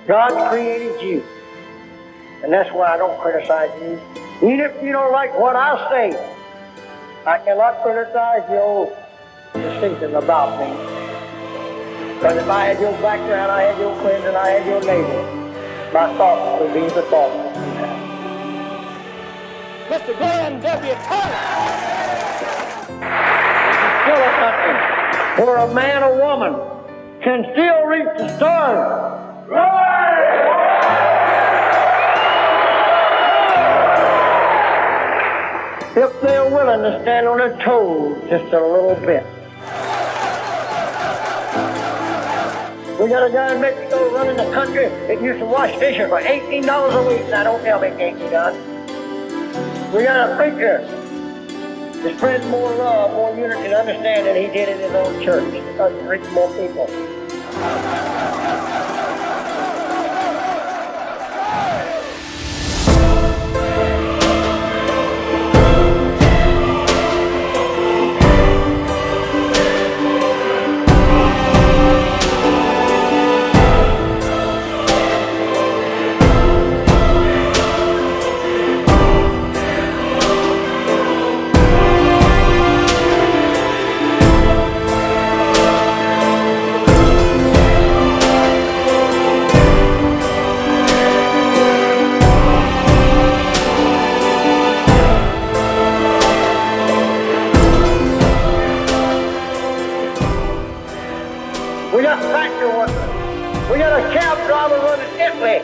God created you. And that's why I don't criticize you. Even if you don't like what I say, I cannot criticize your decision about me. Because if I had your background, I had your friends, and I had your neighbors, my thoughts would be the thoughts that you have. Mr. Glen, Deputy Attorney! Still a country where a man or woman can still reach the stars. Right! If they're willing to stand on their toes just a little bit. We got a guy in Mexico running the country that used to wash dishes for $18 a week. Now don't tell me it can't be done. We got a preacher that spreads more love, more unity and understanding than he did in his own church because he reached more people. We got factory workers. We got a cab driver running Italy.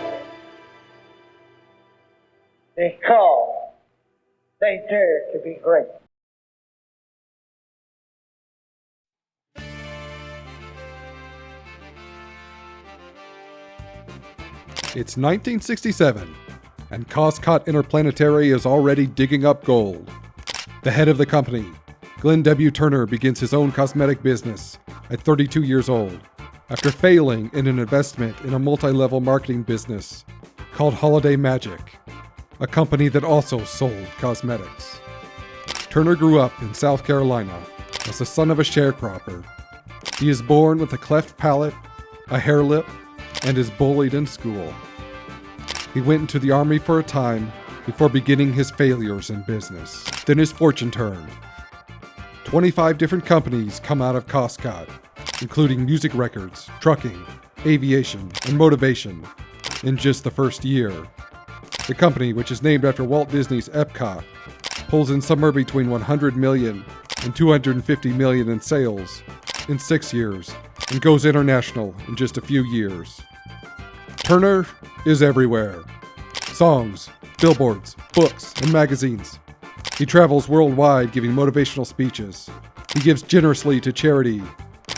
Because they dare to be great. It's 1967, and Coscott Interplanetary is already digging up gold. The head of the company, Glen W. Turner, begins his own cosmetic business at 32 years old, after failing in an investment in a multi-level marketing business called Holiday Magic, a company that also sold cosmetics. Turner grew up in South Carolina as the son of a sharecropper. He is born with a cleft palate, a hair lip, and is bullied in school. He went into the Army for a time before beginning his failures in business. Then his fortune turned. 25 different companies come out of Coscott, including music records, trucking, aviation, and motivation, in just the first year. The company, which is named after Walt Disney's Epcot, pulls in somewhere between 100 million and 250 million in sales in 6 years, and goes international in just a few years. Turner is everywhere. Songs, billboards, books, and magazines. He travels worldwide giving motivational speeches. He gives generously to charity.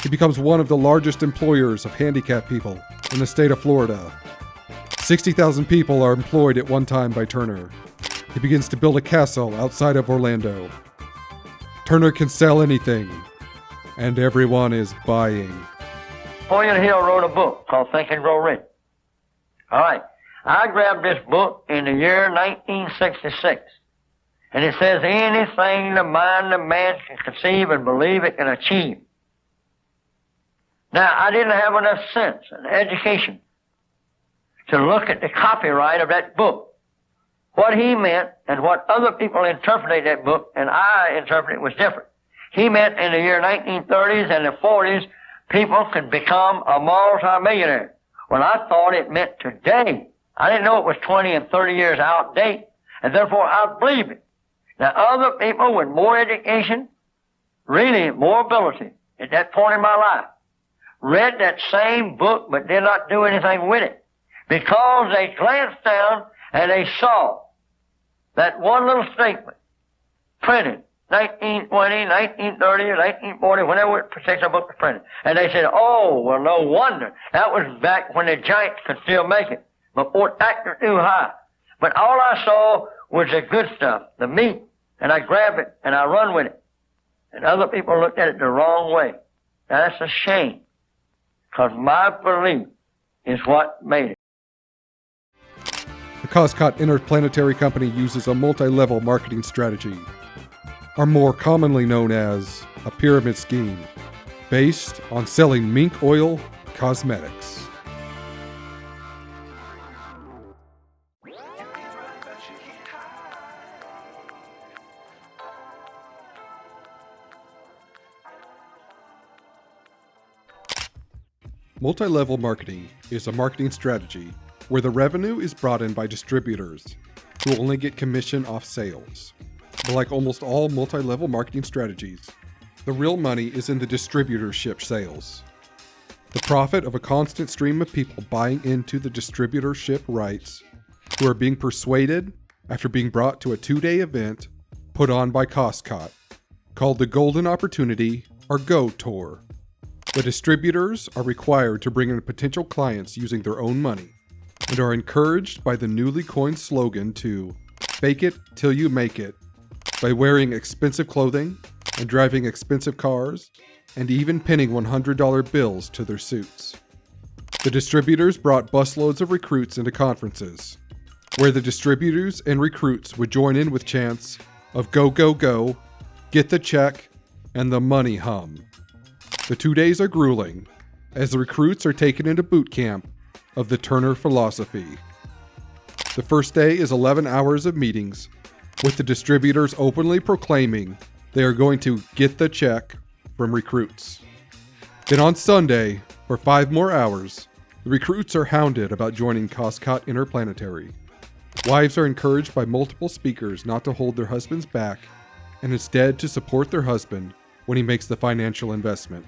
He becomes one of the largest employers of handicapped people in the state of Florida. 60,000 people are employed at one time by Turner. He begins to build a castle outside of Orlando. Turner can sell anything, and everyone is buying. Napoleon Hill wrote a book called Think and Grow Rich. All right. I grabbed this book in the year 1966. And it says, anything the mind of man can conceive and believe it can achieve. Now, I didn't have enough sense and education to look at the copyright of that book. What he meant and what other people interpreted that book, and I interpreted it, was different. He meant in the year 1930s and the 40s, people could become a multi-millionaire. Well, I thought it meant today. I didn't know it was 20 and 30 years out of date, and therefore I believed it. Now, other people with more education, really more ability at that point in my life, read that same book but did not do anything with it because they glanced down and they saw that one little statement printed 1920, 1930, or 1940, whenever a particular book was printed. And they said, oh, well, no wonder. That was back when the giants could still make it, before actors knew how. But all I saw was the good stuff, the meat, and I grab it and I run with it. And other people looked at it the wrong way. Now, that's a shame, because my belief is what made it. The Coscott Interplanetary Company uses a multi-level marketing strategy, or more commonly known as a pyramid scheme, based on selling mink oil cosmetics. Multi-level marketing is a marketing strategy where the revenue is brought in by distributors who only get commission off sales. But like almost all multi-level marketing strategies, the real money is in the distributorship sales. The profit of a constant stream of people buying into the distributorship rights who are being persuaded after being brought to a 2-day event put on by Costco, called the Golden Opportunity or Go Tour. The distributors are required to bring in potential clients using their own money and are encouraged by the newly coined slogan to fake it till you make it by wearing expensive clothing and driving expensive cars and even pinning $100 bills to their suits. The distributors brought busloads of recruits into conferences where the distributors and recruits would join in with chants of go, go, go, get the check, and the money hum. The 2 days are grueling, as the recruits are taken into boot camp of the Turner philosophy. The first day is 11 hours of meetings, with the distributors openly proclaiming they are going to get the check from recruits. Then on Sunday, for 5 more hours, the recruits are hounded about joining Costco Interplanetary. Wives are encouraged by multiple speakers not to hold their husbands back and instead to support their husband when he makes the financial investment.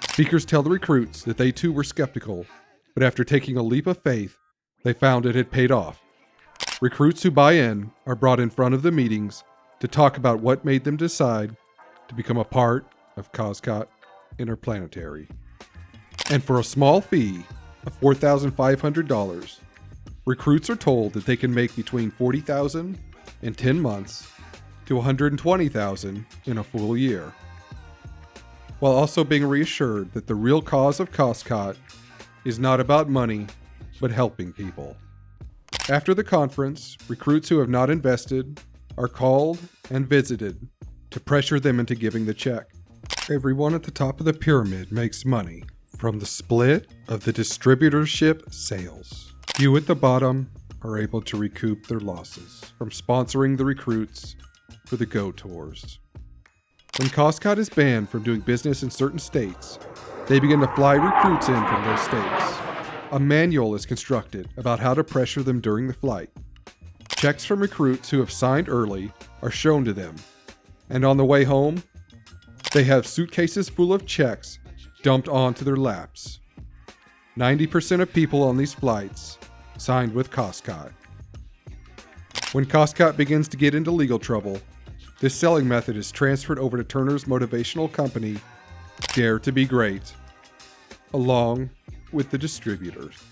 Speakers tell the recruits that they too were skeptical, but after taking a leap of faith, they found it had paid off. Recruits who buy in are brought in front of the meetings to talk about what made them decide to become a part of Costco Interplanetary. And for a small fee of $4,500, recruits are told that they can make between $40,000 in 10 months to $120,000 in a full year, while also being reassured that the real cause of Costco is not about money, but helping people. After the conference, recruits who have not invested are called and visited to pressure them into giving the check. Everyone at the top of the pyramid makes money from the split of the distributorship sales. Few at the bottom are able to recoup their losses from sponsoring the recruits for the Go Tours. When Costco is banned from doing business in certain states, they begin to fly recruits in from those states. A manual is constructed about how to pressure them during the flight. Checks from recruits who have signed early are shown to them, and on the way home, they have suitcases full of checks dumped onto their laps. 90% of people on these flights signed with Costco. When Costco begins to get into legal trouble, this selling method is transferred over to Turner's motivational company, Dare to Be Great, along with the distributors.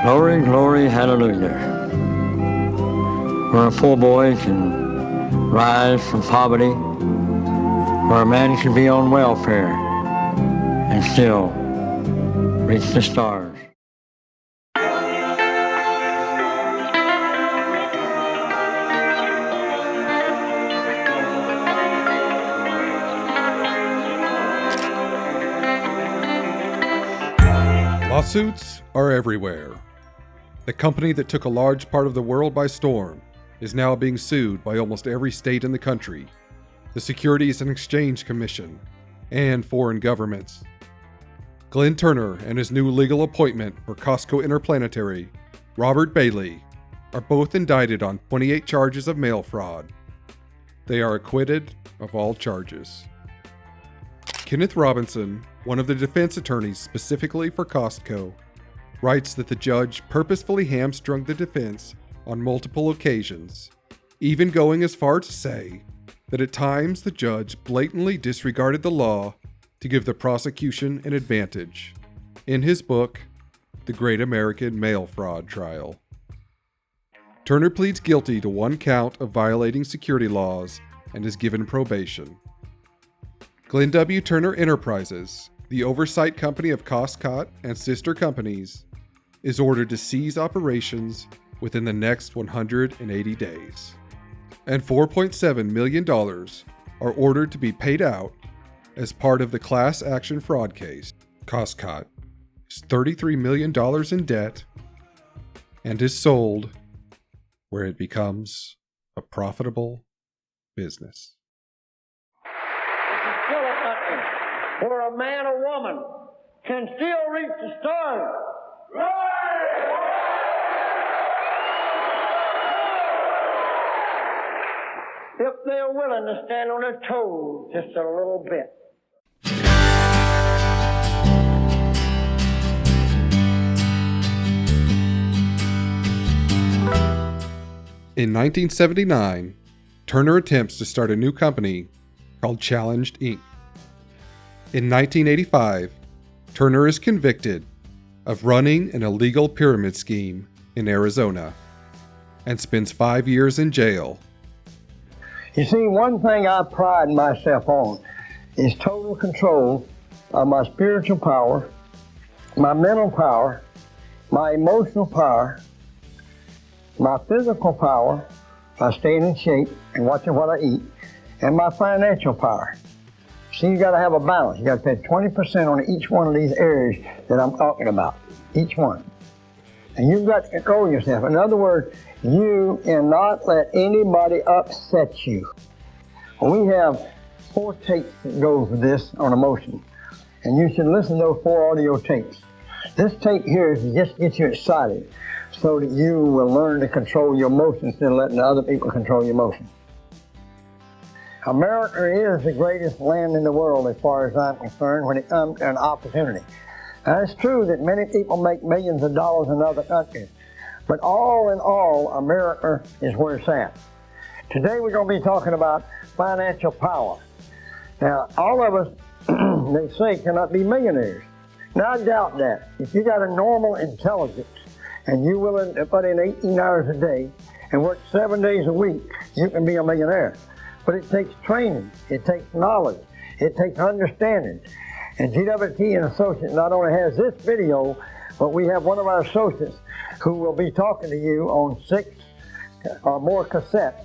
Glory, glory, hallelujah. Where a poor boy can rise from poverty, where a man can be on welfare and still reach the stars. Lawsuits are everywhere. The company that took a large part of the world by storm is now being sued by almost every state in the country, the Securities and Exchange Commission, and foreign governments. Glen Turner and his new legal appointment for Costco Interplanetary, Robert Bailey, are both indicted on 28 charges of mail fraud. They are acquitted of all charges. Kenneth Robinson, one of the defense attorneys specifically for Costco, writes that the judge purposefully hamstrung the defense on multiple occasions, even going as far to say that at times the judge blatantly disregarded the law to give the prosecution an advantage. In his book, The Great American Mail Fraud Trial, Turner pleads guilty to one count of violating security laws and is given probation. Glen W. Turner Enterprises, the oversight company of Costcott and sister companies, is ordered to cease operations within the next 180 days. And $4.7 million are ordered to be paid out as part of the class action fraud case. Costcott is $33 million in debt and is sold where it becomes a profitable business. This is still a country where a man or woman can still reach the stars. If they're willing to stand on their toes just a little bit. In 1979, Turner attempts to start a new company called Challenged Inc. In 1985, Turner is convicted of running an illegal pyramid scheme in Arizona and spends 5 years in jail. You see, one thing I pride myself on is total control of my spiritual power, my mental power, my emotional power, my physical power by staying in shape and watching what I eat, and my financial power. See, you got to have a balance. You got to pay 20% on each one of these areas that I'm talking about, each one. And you've got to control yourself. In other words, you cannot let anybody upset you. We have 4 tapes that go with this on emotion, and you should listen to those 4 audio tapes. This tape here is just to get you excited so that you will learn to control your emotions instead of letting other people control your emotions. America is the greatest land in the world as far as I'm concerned when it comes to an opportunity. Now, it's true that many people make millions of dollars in other countries, but all in all, America is where it's at. Today we're going to be talking about financial power. Now, all of us, they say, cannot be millionaires. Now, I doubt that. If you got a normal intelligence and you're willing to put in 18 hours a day and work 7 days a week, you can be a millionaire. But it takes training, it takes knowledge, it takes understanding. And GWT and Associates not only has this video, but we have one of our associates who will be talking to you on 6 or more cassettes.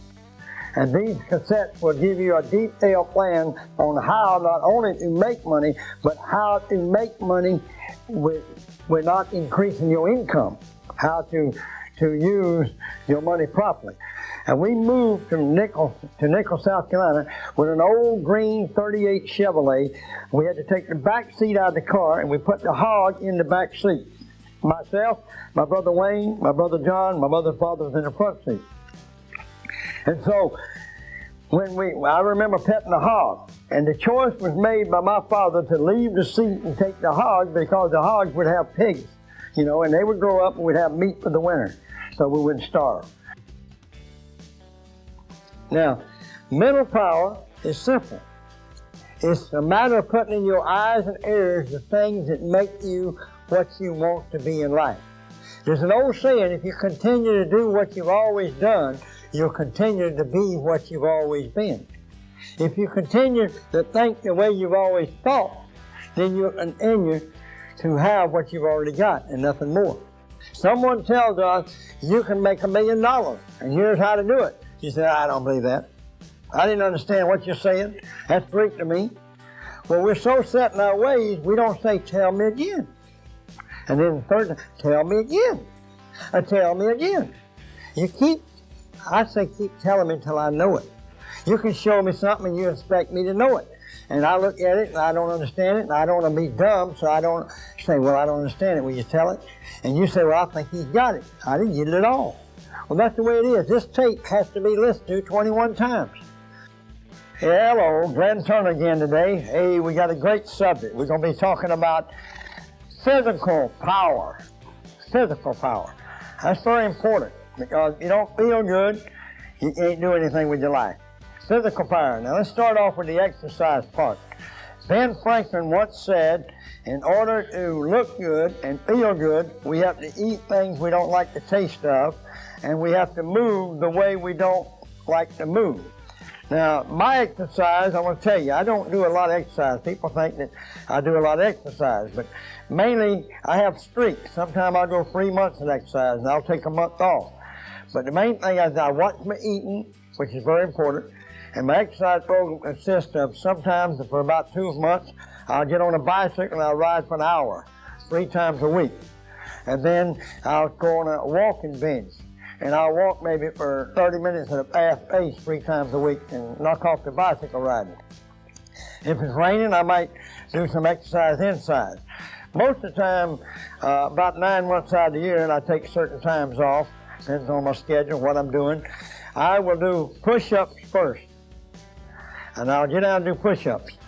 And these cassettes will give you a detailed plan on how not only to make money, but how to make money with not increasing your income, how to use your money properly. And we moved from Nichols to Nichols, South Carolina with an old green 38 Chevrolet. We had to take the back seat out of the car and we put the hog in the back seat. Myself, my brother Wayne, my brother John, my mother's father was in the front seat. And so I remember petting the hog, and the choice was made by my father to leave the seat and take the hog because the hogs would have pigs, and they would grow up and we'd have meat for the winter, so we wouldn't starve. Now, mental power is simple. It's a matter of putting in your eyes and ears the things that make you what you want to be in life. There's an old saying, if you continue to do what you've always done, you'll continue to be what you've always been. If you continue to think the way you've always thought, then you'll continue to have what you've already got and nothing more. Someone tells us you can make $1 million and here's how to do it. You say, I don't believe that. I didn't understand what you're saying. That's Greek to me. Well, we're so set in our ways, we don't say, tell me again. And then the third time, tell me again. Tell me again. I say keep telling me until I know it. You can show me something and you expect me to know it. And I look at it and I don't understand it and I don't want to be dumb, so I don't say, well, I don't understand it. Will you tell it? And you say, well, I think he's got it. I didn't get it at all. Well, that's the way it is. This tape has to be listened to 21 times. Hey, hello, Glen Turner again today. Hey, we got a great subject. We're going to be talking about physical power. Physical power. That's very important because if you don't feel good, you can't do anything with your life. Physical power. Now, let's start off with the exercise part. Ben Franklin once said, in order to look good and feel good, we have to eat things we don't like the taste of, and we have to move the way we don't like to move. Now, my exercise, I want to tell you, I don't do a lot of exercise. People think that I do a lot of exercise, but mainly I have streaks. Sometimes I'll go 3 months of exercise and I'll take a month off. But the main thing is I watch my eating, which is very important, and my exercise program consists of sometimes for about 2 months, I'll get on a bicycle and I'll ride for an hour, 3 times a week. And then I'll go on a walking bench. And I'll walk maybe for 30 minutes at a fast pace 3 times a week and knock off the bicycle riding. If it's raining, I might do some exercise inside. Most of the time, about 9 months out of the year, and I take certain times off, depends on my schedule, what I'm doing, I will do push-ups first. And I'll get down and do push-ups.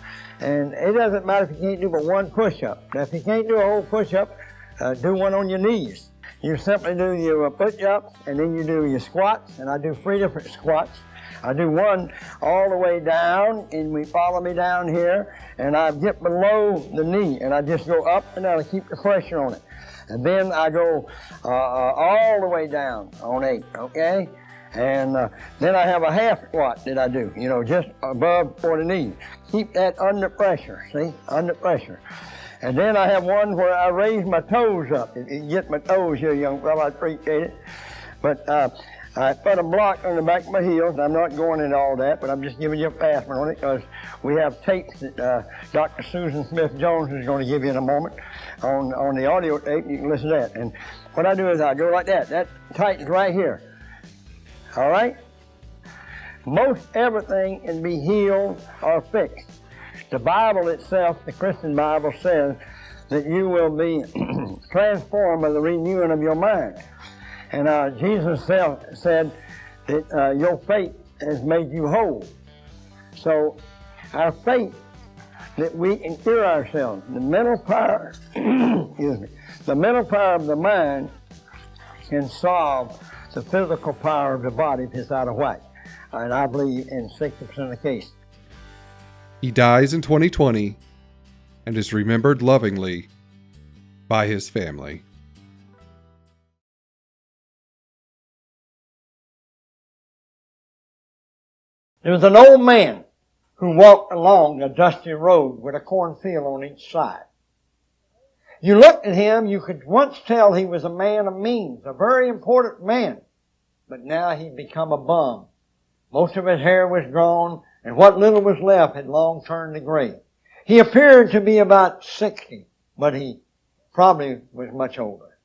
And it doesn't matter if you can't do but 1 push-up. Now, if you can't do a whole push-up, do one on your knees. You simply do your push-ups, and then you do your squats, and I do 3 different squats. I do one all the way down, and we follow me down here, and I get below the knee, and I just go up and down to keep the pressure on it. And then I go all the way down on 8, okay? And then I have a half squat that I do, you know, just above for the knee. Keep that under pressure, see, under pressure. And then I have one where I raise my toes up. If you get my toes here, young fellow, I appreciate it. But I put a block on the back of my heels. I'm not going into all that, but I'm just giving you a pass on it because we have tapes that Dr. Susan Smith-Jones is going to give you in a moment on the audio tape. You can listen to that. And what I do is I go like that. That tightens right here. All right? Most everything can be healed or fixed. The Bible itself, the Christian Bible, says that you will be transformed by the renewing of your mind. And Jesus said that your faith has made you whole. So our faith that we can cure ourselves, the mental power, excuse me, the mental power of the mind can solve the physical power of the body if it's out of whack. And I believe in 60% of the case. He dies in 2020 and is remembered lovingly by his family. There was an old man who walked along a dusty road with a cornfield on each side. You looked at him, you could once tell he was a man of means, a very important man, but now he'd become a bum. Most of his hair was gone, and what little was left had long turned to gray. He appeared to be about 60, but he probably was much older.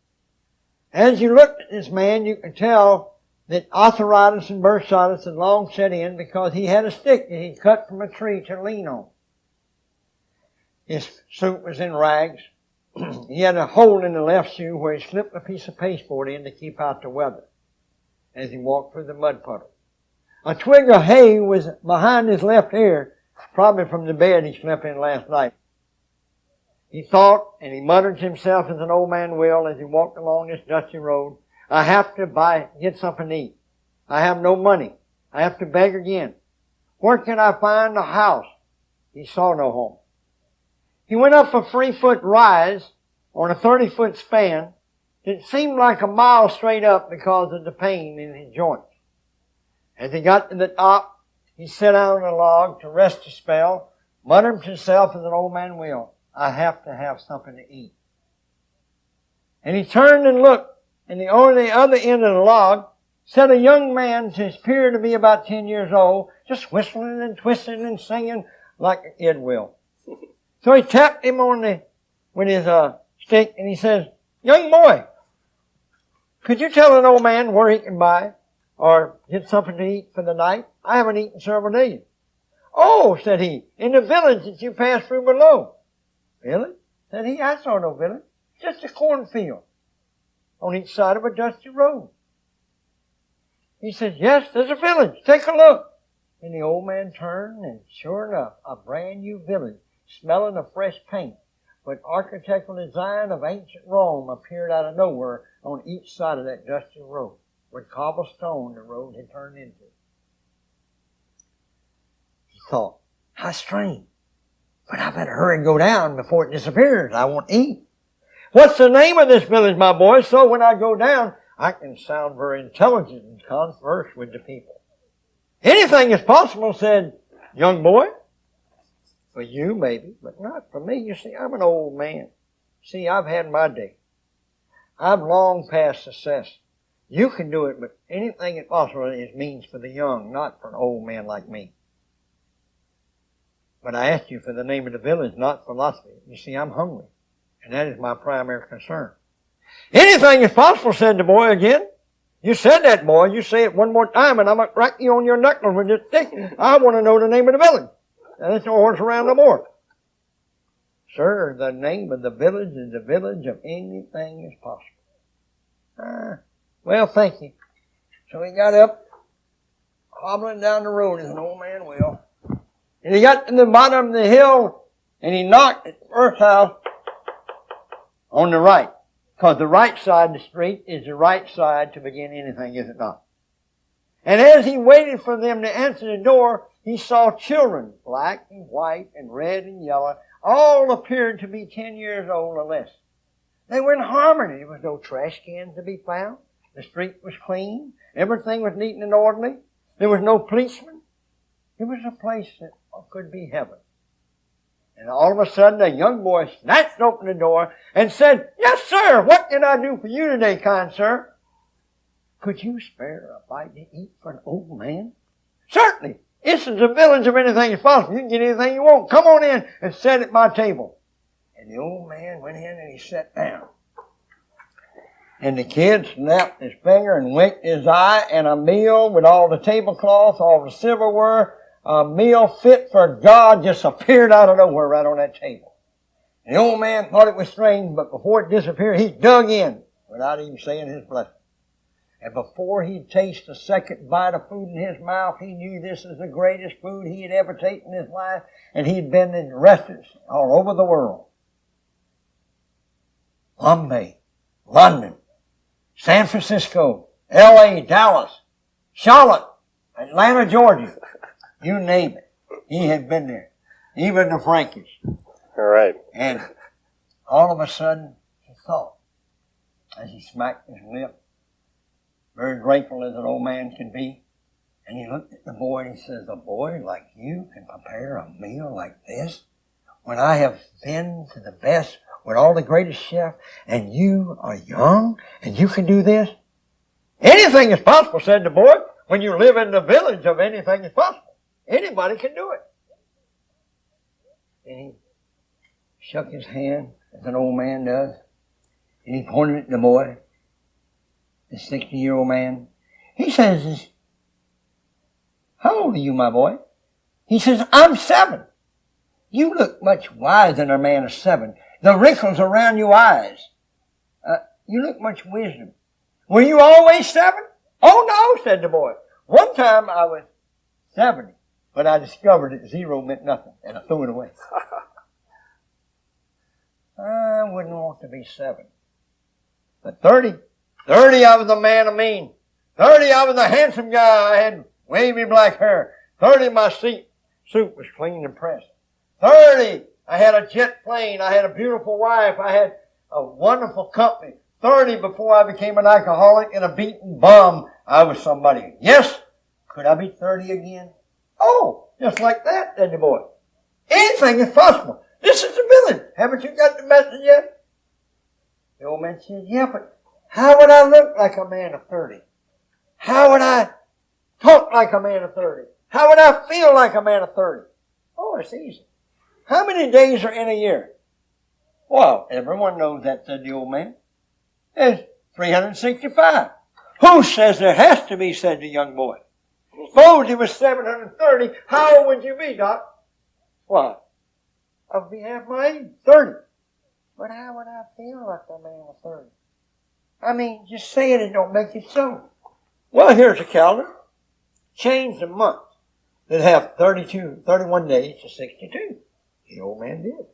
As you looked at this man, you could tell that arthritis and bursitis had long set in because he had a stick that he cut from a tree to lean on. His suit was in rags. He had a hole in the left shoe where he slipped a piece of pasteboard in to keep out the weather as he walked through the mud puddle. A twig of hay was behind his left ear, probably from the bed he slept in last night. He thought, and he muttered to himself as an old man will as he walked along this dusty road, I have to get something to eat. I have no money. I have to beg again. Where can I find a house? He saw no home. He went up a 3-foot rise on a 30-foot span. It seemed like a mile straight up because of the pain in his joints. As he got to the top, he sat down on a log to rest a spell, muttered to himself as an old man will, I have to have something to eat. And he turned and looked, and on the other end of the log sat a young man who appeared to be about 10 years old, just whistling and twisting and singing like a kid will. So he tapped him with his stick, and he says, young boy, could you tell an old man where he can buy or get something to eat for the night? I haven't eaten several days. Oh, said he, in the village that you passed through below. Village? Said he, I saw no village. Just a cornfield on each side of a dusty road. He said, yes, there's a village. Take a look. And the old man turned, and sure enough, a brand new village, smelling of fresh paint, with architectural design of ancient Rome appeared out of nowhere on each side of that dusty road, with cobblestone the road had turned into. He thought, how strange. But I better hurry and go down before it disappears. I want to eat. What's the name of this village, my boy? So when I go down, I can sound very intelligent and converse with the people. Anything is possible, said young boy. For you, maybe, but not for me. You see, I'm an old man. See, I've had my day. I've long past success. You can do it, but anything is possible is means for the young, not for an old man like me. But I asked you for the name of the village, not philosophy. You see, I'm hungry, and that is my primary concern. Anything is possible, said the boy again. You said that, boy. You say it one more time, and I'm going to crack you on your knuckles with this stick. I want to know the name of the village. And there's no horse around no more. Sir, the name of the village is the village of anything is possible. Well, thank you. So he got up, hobbling down the road as an old man will. And he got to the bottom of the hill, and he knocked at the first house on the right. Because the right side of the street is the right side to begin anything, is it not? And as he waited for them to answer the door, he saw children, black and white and red and yellow, all appeared to be 10 years old or less. They were in harmony. There was no trash cans to be found. The street was clean. Everything was neat and orderly. There was no policeman. It was a place that could be heaven. And all of a sudden, a young boy snatched open the door and said, "Yes, sir, what can I do for you today, kind sir?" "Could you spare a bite to eat for an old man?" "Certainly. This is the village of anything is possible. You can get anything you want. Come on in and sit at my table." And the old man went in and he sat down. And the kid snapped his finger and winked his eye, and a meal with all the tablecloths, all the silverware, a meal fit for God just appeared out of nowhere right on that table. And the old man thought it was strange, but before it disappeared, he dug in without even saying his blessing. And before he'd taste a second bite of food in his mouth, he knew this was the greatest food he had ever taken in his life, and he'd been in restaurants all over the world. Bombay, London, San Francisco, L.A., Dallas, Charlotte, Atlanta, Georgia. You name it. He had been there. Even the Frankies. All right. And all of a sudden, he thought, as he smacked his lip, very grateful as an old man can be, and he looked at the boy and he says, "A boy like you can prepare a meal like this? When I have been to the best with all the greatest chef, and you are young, and you can do this?" "Anything is possible," said the boy. "When you live in the village of anything is possible. Anybody can do it." And he shook his hand, as an old man does, and he pointed at the boy, the 60-year-old man. He says, "How old are you, my boy?" He says, "I'm 7. You look much wiser than a man of 7. The wrinkles around your eyes. You look much wisdom. Were you always 7? "Oh, no," said the boy. "One time I was 70, but I discovered that 0 meant nothing, and I threw it away." I wouldn't want to be 7. But 30 I was a man of mean. 30 I was a handsome guy. I had wavy black hair. 30 my suit was clean and pressed. 30 I had a jet plane. I had a beautiful wife. I had a wonderful company. 30 before I became an alcoholic and a beaten bum, I was somebody. Yes, could I be 30 again? "Oh, just like that," said the boy. "Anything is possible. This is the village. Haven't you got the message yet?" The old man said, "Yeah, but how would I look like a man of 30? How would I talk like a man of 30? How would I feel like a man of 30? "Oh, it's easy. How many days are in a year?" "Well, everyone knows that," said the old man. "There's 365. "Who says there has to be?" said the young boy. "Suppose it was 730. How old would you be, Doc?" "Why, I would be half my age, 30. "But how would I feel like a man of 30? I mean, just saying it don't make it so." "Well, here's a calendar. Change the month that have 31 days to 62. The old man did.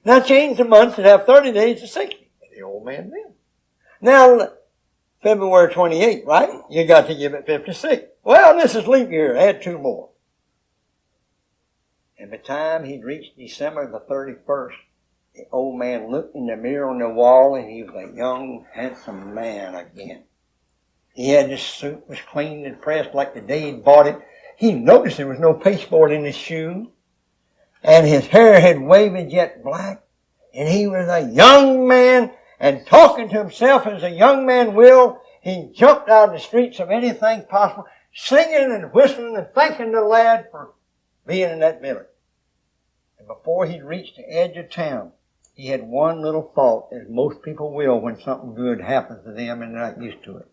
"Now change the months that have 30 days to 60. The old man did. "Now, February 28th, right? You got to give it 56. "Well, this is leap year. Add 2 more. And by the time he'd reached December the 31st, the old man looked in the mirror on the wall, and he was a young, handsome man again. He had his suit was cleaned and pressed like the day he'd bought it. He noticed there was no pasteboard in his shoe, and his hair had waved jet black, and he was a young man, and talking to himself as a young man will, he jumped out of the streets of anything possible, singing and whistling and thanking the lad for being in that village. And before he reached the edge of town, he had one little thought, as most people will when something good happens to them and they're not used to it.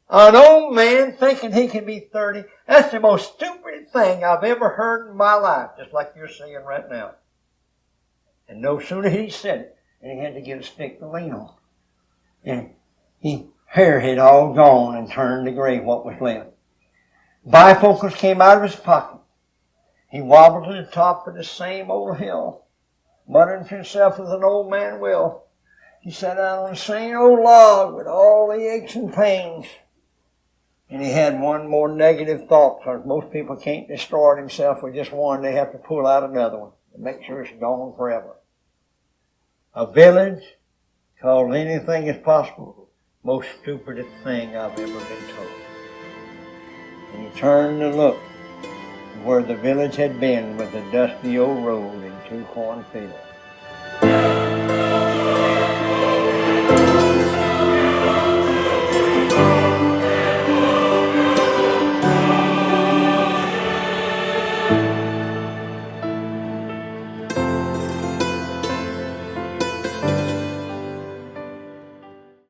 An old man thinking he can be 30, that's the most stupid thing I've ever heard in my life, just like you're saying right now. And no sooner he said it, and he had to get a stick to lean on. And his hair had all gone and turned to gray, what was left. Bifocals came out of his pocket. He wobbled to the top of the same old hill, muttering to himself as an old man will. He sat down on the same old log with all the aches and pains. And he had one more negative thought, because most people can't destroy themselves with just one. They have to pull out another one to make sure it's gone forever. A village called anything is possible, most stupidest thing I've ever been told. And he turned to look where the village had been with the dusty old road and two cornfields.